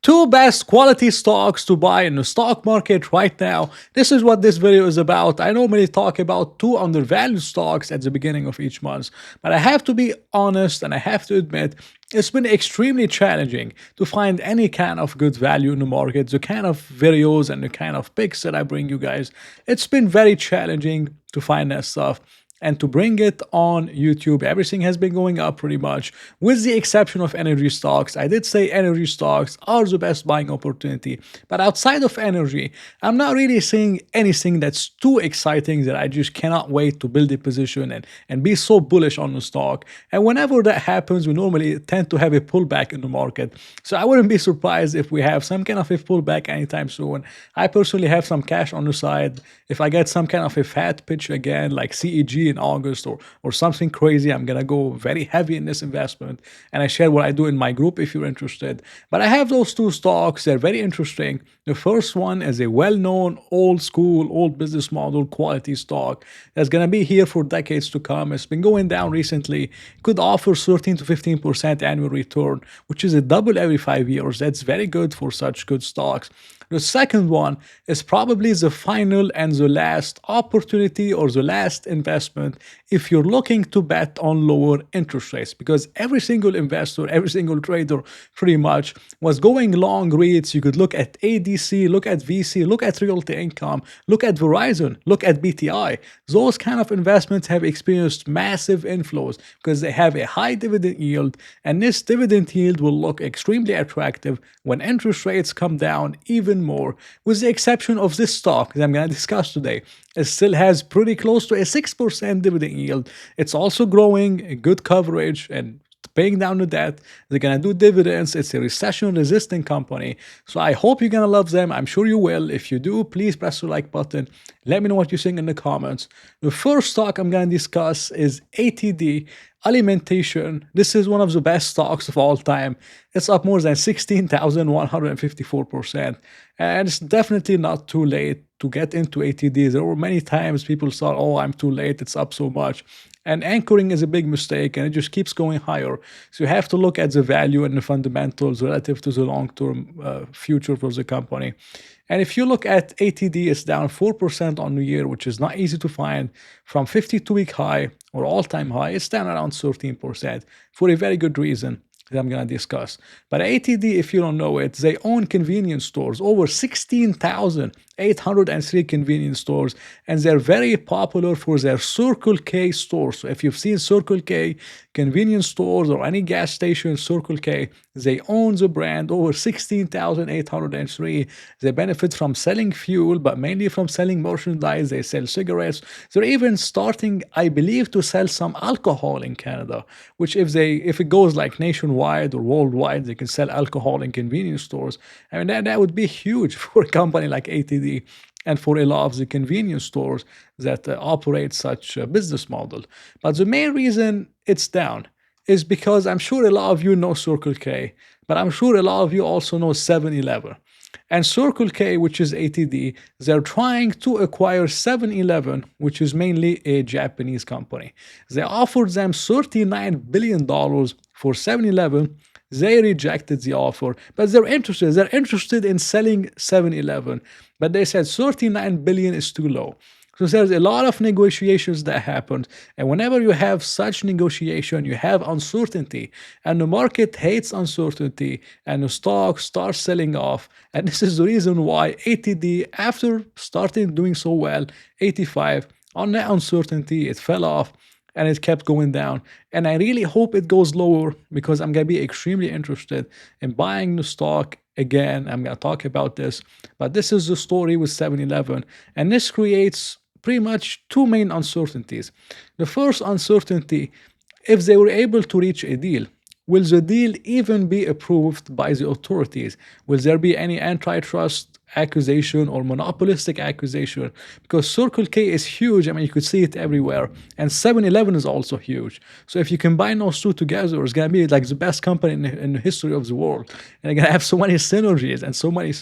Two best quality stocks to buy in the stock market right now. This is what this video is about. I normally talk about two undervalued stocks at the beginning of each month, but I have to be honest and I have to admit it's been extremely challenging to find any kind of good value in the market. The kind of videos and the kind of picks that I bring you guys, it's been very challenging to find that stuff and to bring it on YouTube. Everything has been going up pretty much, with the exception of energy stocks. I did say energy stocks are the best buying opportunity, but outside of energy, I'm not really seeing anything that's too exciting that I just cannot wait to build a position and be so bullish on the stock. And whenever that happens, we normally tend to have a pullback in the market. So I wouldn't be surprised if we have some kind of a pullback anytime soon. I personally have some cash on the side. If I get some kind of a fat pitch again, like CEG in August or something crazy, I'm gonna go very heavy in this investment. And I share what I do in my group if you're interested. But I have those two stocks. They're very interesting. The first one is a well-known, old school, old business model quality stock that's gonna be here for decades to come. It's been going down recently. Could offer 13 to 15% annual return, which is a double every 5 years. That's very good for such good stocks. The second one is probably the final and the last opportunity or the last investment if you're looking to bet on lower interest rates, because every single investor, every single trader pretty much was going long REITs. You could look at ADC, look at VC, look at Realty Income, look at Verizon, look at BTI. Those kind of investments have experienced massive inflows because they have a high dividend yield, and this dividend yield will look extremely attractive when interest rates come down even more, with the exception of this stock that I'm going to discuss today. It still has pretty close to a 6% dividend yield. It's also growing, good coverage, and paying down the debt. They're gonna do dividends. It's a recession-resistant company. So I hope you're gonna love them. I'm sure you will. If you do, please press the like button. Let me know what you think in the comments. The first stock I'm gonna discuss is ATD Alimentation. This is one of the best stocks of all time. It's up more than 16,154%. And it's definitely not too late to get into ATD. There were many times people thought, oh, I'm too late, it's up so much. And anchoring is a big mistake, and it just keeps going higher. So you have to look at the value and the fundamentals relative to the long-term future for the company. And if you look at ATD, it's down 4% on the year, which is not easy to find. From 52-week high or all-time high, it's down around 13% for a very good reason that I'm going to discuss. But ATD, if you don't know it, they own convenience stores, over 16,803 convenience stores, and they're very popular for their Circle K stores. So if you've seen Circle K convenience stores or any gas station, Circle K, they own the brand, over 16,803. They benefit from selling fuel, but mainly from selling merchandise. They sell cigarettes. They're even starting, I believe, to sell some alcohol in Canada, which if it goes like nationwide or worldwide, they can sell alcohol in convenience stores. I mean, that would be huge for a company like ATD and for a lot of the convenience stores that operate such a business model. But the main reason it's down is because I'm sure a lot of you know Circle K, but I'm sure a lot of you also know 7-Eleven. And Circle K, which is ATD, they're trying to acquire 7-Eleven, which is mainly a Japanese company. They offered them $39 billion for 7-Eleven. They rejected the offer, but they're interested. They're interested in selling 7-Eleven, but they said 39 billion is too low. So there's a lot of negotiations that happened, and whenever you have such negotiation, you have uncertainty, and the market hates uncertainty, and the stock starts selling off. And this is the reason why ATD, after starting doing so well, 85, on that uncertainty, it fell off and it kept going down. And I really hope it goes lower because I'm going to be extremely interested in buying the stock again. I'm going to talk about this, but this is the story with 7-Eleven, and this creates pretty much two main uncertainties. The first uncertainty, if they were able to reach a deal, will the deal even be approved by the authorities? Will there be any antitrust accusation or monopolistic accusation? Because Circle K is huge. I mean, you could see it everywhere. And 7-Eleven is also huge. So if you combine those two together, it's going to be like the best company in the history of the world. And they're going to have so many synergies and so many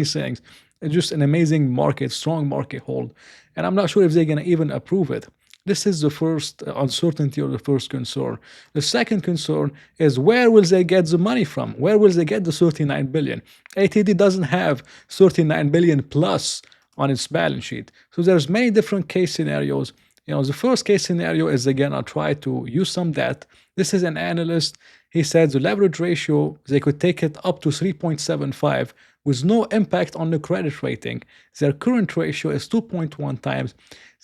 things. It's just an amazing market, strong market hold. And I'm not sure if they're going to even approve it. This is the first uncertainty or the first concern. The second concern is where will they get the money from? Where will they get the 39 billion? ATD doesn't have 39 billion plus on its balance sheet. So there's many different case scenarios. The first case scenario is again, I'll try to use some debt. This is an analyst. He said the leverage ratio, they could take it up to 3.75 with no impact on the credit rating. Their current ratio is 2.1 times.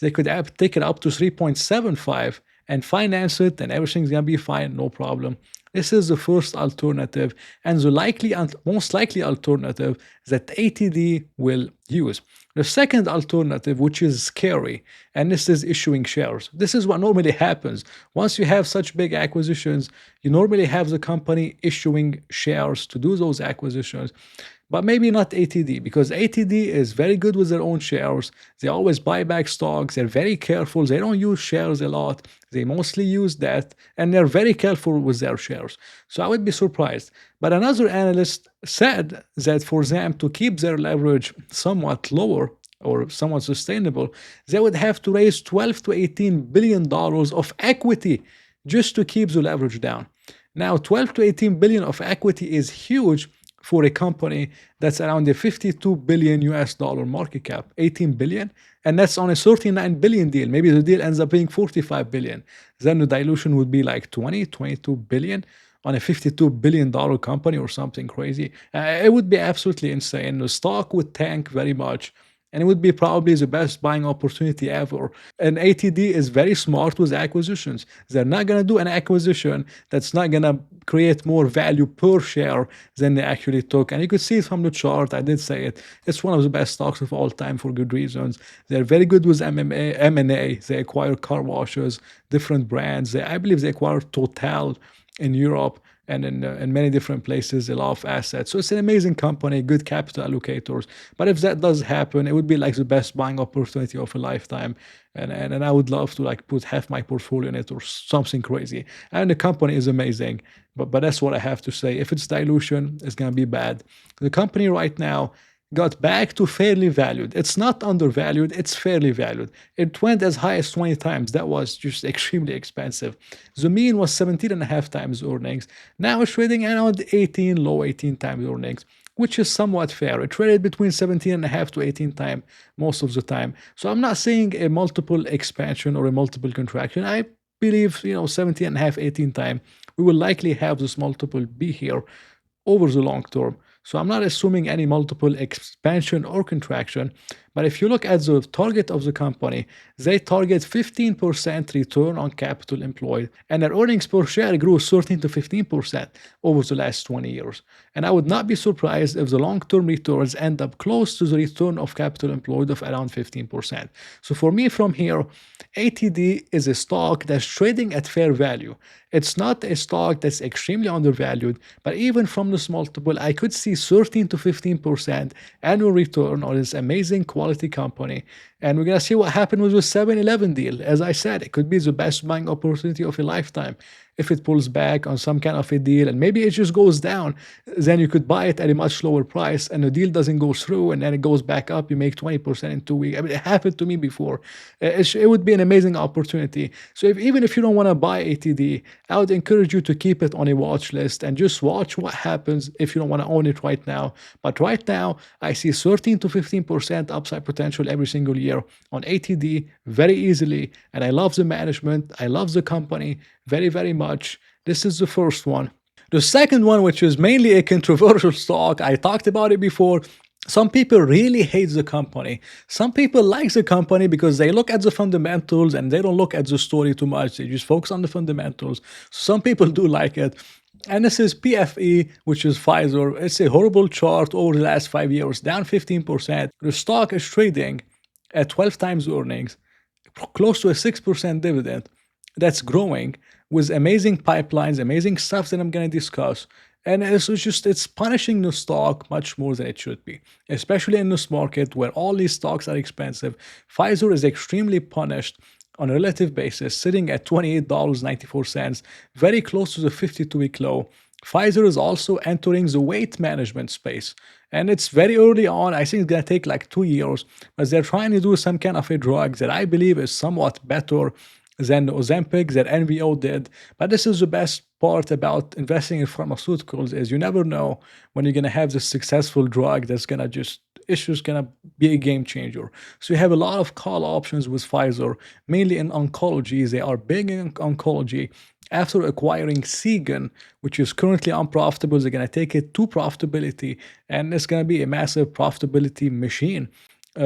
They could take it up to 3.75 and finance it, and everything's gonna be fine, no problem. This is the first alternative, and the most likely alternative that ATD will use. The second alternative, which is scary, and this is issuing shares. This is what normally happens. Once you have such big acquisitions, you normally have the company issuing shares to do those acquisitions. But maybe not ATD, because ATD is very good with their own shares. They always buy back stocks. They're very careful. They don't use shares a lot. They mostly use debt, and they're very careful with their shares. So I would be surprised. But another analyst said that for them to keep their leverage somewhat lower or somewhat sustainable, they would have to raise 12 to 18 billion dollars of equity just to keep the leverage down. Now, 12 to 18 billion of equity is huge for a company that's around a 52 billion US dollar market cap, 18 billion, and that's on a 39 billion deal. Maybe the deal ends up being 45 billion. Then the dilution would be like 22 billion on a 52 billion dollar company or something crazy. It would be absolutely insane. The stock would tank very much, and it would be probably the best buying opportunity ever. And ATD is very smart with acquisitions. They're not going to do an acquisition that's not going to create more value per share than they actually took. And you could see it from the chart. I did say it. It's one of the best stocks of all time for good reasons. They're very good with M&A. They acquire car washes, different brands. I believe they acquired Total in Europe and in many different places, a lot of assets. So it's an amazing company, good capital allocators. But if that does happen, it would be like the best buying opportunity of a lifetime. And I would love to like put half my portfolio in it or something crazy. And the company is amazing. But that's what I have to say. If it's dilution, it's going to be bad. The company right now got back to fairly valued. It's not undervalued, it's fairly valued. It went as high as 20 times. That was just extremely expensive. The mean was 17 and a half times earnings. Now it's trading around 18, low 18 times earnings, which is somewhat fair. It traded between 17 and a half to 18 times most of the time. So I'm not seeing a multiple expansion or a multiple contraction. I believe, 17 and a half, 18 times, we will likely have this multiple be here over the long term. So I'm not assuming any multiple expansion or contraction. But if you look at the target of the company, they target 15% return on capital employed, and their earnings per share grew 13 to 15% over the last 20 years. And I would not be surprised if the long-term returns end up close to the return of capital employed of around 15%. So for me from here, ATD is a stock that's trading at fair value. It's not a stock that's extremely undervalued, but even from this multiple, I could see 13 to 15% annual return on this amazing quality company. And we're going to see what happened with the 7-Eleven deal. As I said, it could be the best buying opportunity of a lifetime. If it pulls back on some kind of a deal and maybe it just goes down, then you could buy it at a much lower price and the deal doesn't go through and then it goes back up. You make 20% in 2 weeks. I mean, it happened to me before. It would be an amazing opportunity. So even if you don't want to buy ATD, I would encourage you to keep it on a watch list and just watch what happens if you don't want to own it right now. But right now, I see 13 to 15% upside potential every single year on ATD very easily. And I love the management. I love the company very, very much. This is the first one. The second one, which is mainly a controversial stock, I talked about it before. Some people really hate the company. Some people like the company because they look at the fundamentals and they don't look at the story too much. They just focus on the fundamentals. Some people do like it. And this is PFE, which is Pfizer. It's a horrible chart over the last 5 years, down 15%. The stock is trading at 12 times earnings, close to a 6% dividend. That's growing with amazing pipelines, amazing stuff that I'm going to discuss. And it's punishing the stock much more than it should be, especially in this market where all these stocks are expensive. Pfizer is extremely punished on a relative basis, sitting at $28.94, very close to the 52-week low. Pfizer is also entering the weight management space. And it's very early on. I think it's going to take like 2 years, but they're trying to do some kind of a drug that I believe is somewhat better than Ozempic that NVO did. But this is the best part about investing in pharmaceuticals is you never know when you're going to have this successful drug that's going to just it's just going to be a game changer. So you have a lot of call options with Pfizer, mainly in oncology. They are big in oncology. After acquiring Seagen, which is currently unprofitable, they're going to take it to profitability, and it's going to be a massive profitability machine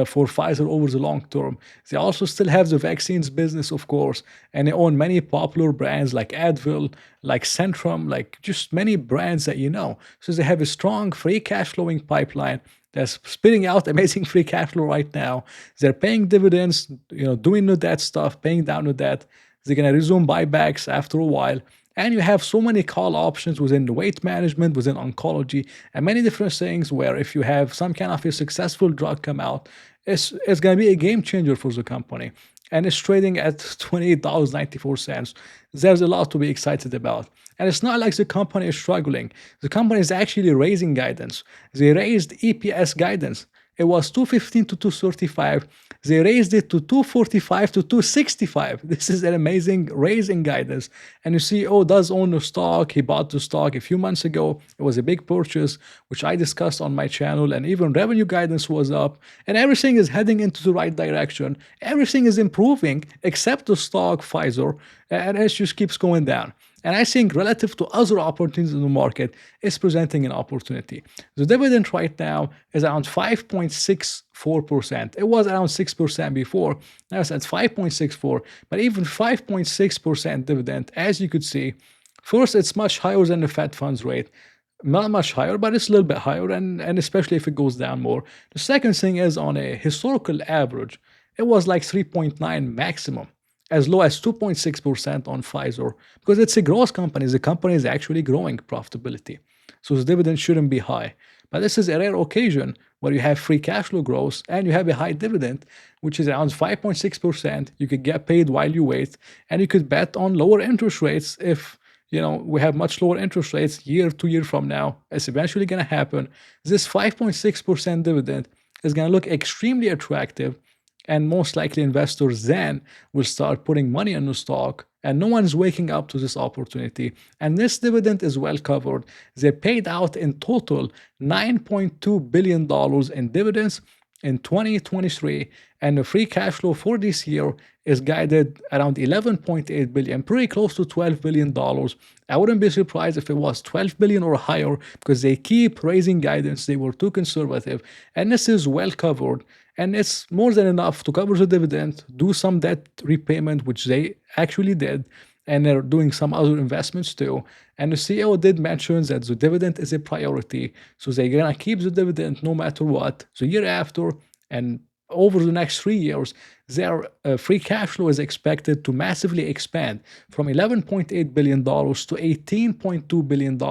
for Pfizer over the long term. They also still have the vaccines business, of course, and they own many popular brands like Advil, like Centrum, like just many brands that you know. So they have a strong free cash flowing pipeline that's spitting out amazing free cash flow right now. They're paying dividends, doing the debt stuff, paying down the debt. They're going to resume buybacks after a while. And you have so many call options within the weight management, within oncology, and many different things where if you have some kind of a successful drug come out, it's going to be a game changer for the company. And it's trading at $28.94. There's a lot to be excited about. And it's not like the company is struggling. The company is actually raising guidance. They raised EPS guidance. It was 215 to 235. They raised it to 245 to 265. This is an amazing raising guidance. And you see, does own the stock. He bought the stock a few months ago. It was a big purchase, which I discussed on my channel. And even revenue guidance was up. And everything is heading into the right direction. Everything is improving except the stock, Pfizer. And it just keeps going down. And I think relative to other opportunities in the market, it's presenting an opportunity. The dividend right now is around 5.64%. It was around 6% before. Now it's at 5.64, but even 5.6% dividend, as you could see, first, it's much higher than the Fed funds rate. Not much higher, but it's a little bit higher, and especially if it goes down more. The second thing is on a historical average, it was like 3.9 maximum, as low as 2.6% on Pfizer, because it's a growth company. The company is actually growing profitability. So the dividend shouldn't be high. But this is a rare occasion where you have free cash flow growth and you have a high dividend, which is around 5.6%. You could get paid while you wait, and you could bet on lower interest rates if we have much lower interest rates year to year from now. It's eventually going to happen. This 5.6% dividend is going to look extremely attractive, and most likely investors then will start putting money in the stock, and no one's waking up to this opportunity. And this dividend is well covered. They paid out in total $9.2 billion in dividends in 2023, and the free cash flow for this year is guided around 11.8 billion, pretty close to $12 billion. I wouldn't be surprised if it was 12 billion or higher, because they keep raising guidance. They were too conservative, and this is well covered. And it's more than enough to cover the dividend, do some debt repayment, which they actually did, and they're doing some other investments too. And the CEO did mention that the dividend is a priority, so they're gonna keep the dividend no matter what. The year after and over the next 3 years, their free cash flow is expected to massively expand from $11.8 billion to $18.2 billion.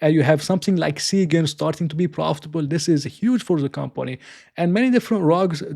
And you have something like Seagen starting to be profitable. This is huge for the company. And many different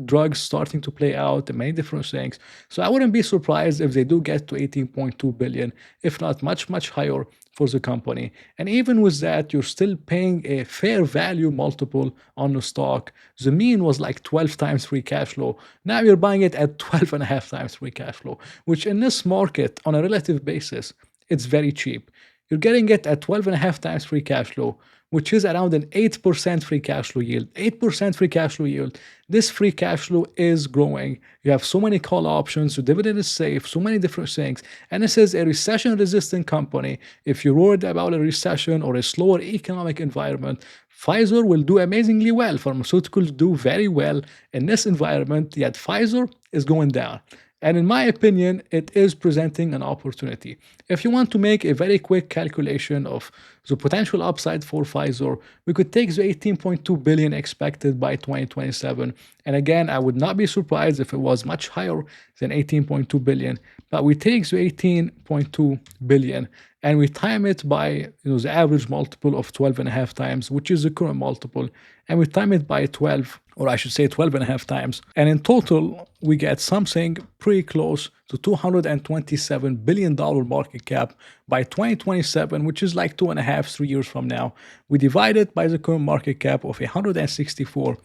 drugs starting to play out, and many different things. So I wouldn't be surprised if they do get to 18.2 billion, if not much, much higher for the company. And even with that, you're still paying a fair value multiple on the stock. The mean was like 12 times free cash flow. Now you're buying it at 12 and a half times free cash flow, which in this market, on a relative basis, it's very cheap. You're getting it at 12 and a half times free cash flow, which is around an 8% free cash flow yield. 8% free cash flow yield. This free cash flow is growing. You have so many call options, the dividend is safe, so many different things. And this is a recession-resistant company. If you're worried about a recession or a slower economic environment, Pfizer will do amazingly well. Pharmaceuticals do very well in this environment, yet Pfizer is going down. And in my opinion, it is presenting an opportunity. If you want to make a very quick calculation of the potential upside for Pfizer, we could take the 18.2 billion expected by 2027. And again, I would not be surprised if it was much higher than 18.2 billion, but we take the 18.2 billion and we time it by the average multiple of 12 and a half times, which is the current multiple, and we time it by 12, or I should say 12 and a half times. And in total, we get something pretty close to $227 billion market cap by 2027, which is like 2.5, 3 years from now. We divide it by the current market cap of $164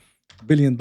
billion.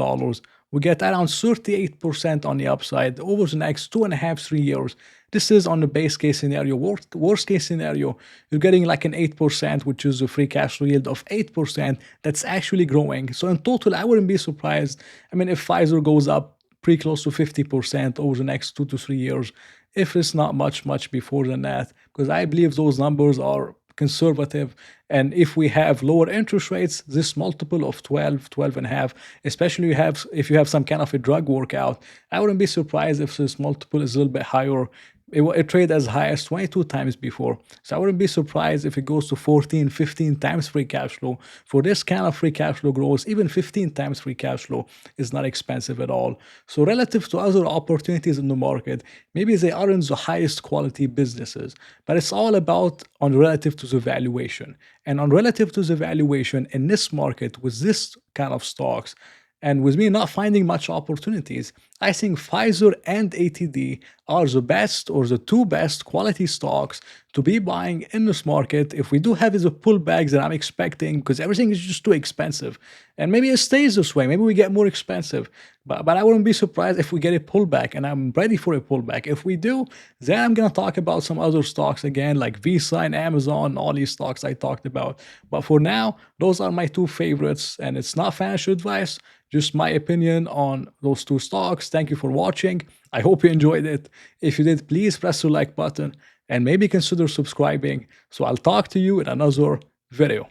We get around 38% on the upside over the next 2.5, 3 years. This is on the base case scenario. Worst case scenario, you're getting like an 8%, which is a free cash flow yield of 8% that's actually growing. So in total, I wouldn't be surprised. I mean, if Pfizer goes up pretty close to 50% over the next 2 to 3 years, if it's not much before than that, because I believe those numbers are conservative. And if we have lower interest rates, this multiple of 12 and a half, especially if you have some kind of a drug workout, I wouldn't be surprised if this multiple is a little bit higher. It traded as high as 22 times before. So I wouldn't be surprised if it goes to 14, 15 times free cash flow. For this kind of free cash flow growth, even 15 times free cash flow is not expensive at all. So relative to other opportunities in the market, maybe they aren't the highest quality businesses, but it's all about on relative to the valuation. And on relative to the valuation in this market with this kind of stocks, and with me not finding much opportunities, I think Pfizer and ATD are the best or the two best quality stocks to be buying in this market if we do have the pullbacks that I'm expecting, because everything is just too expensive. And maybe it stays this way. Maybe we get more expensive. But I wouldn't be surprised if we get a pullback, and I'm ready for a pullback. If we do, then I'm going to talk about some other stocks again, like Visa and Amazon, all these stocks I talked about. But for now, those are my two favorites, and it's not financial advice, just my opinion on those two stocks. Thank you for watching. I hope you enjoyed it. If you did, please press the like button and maybe consider subscribing. So I'll talk to you in another video.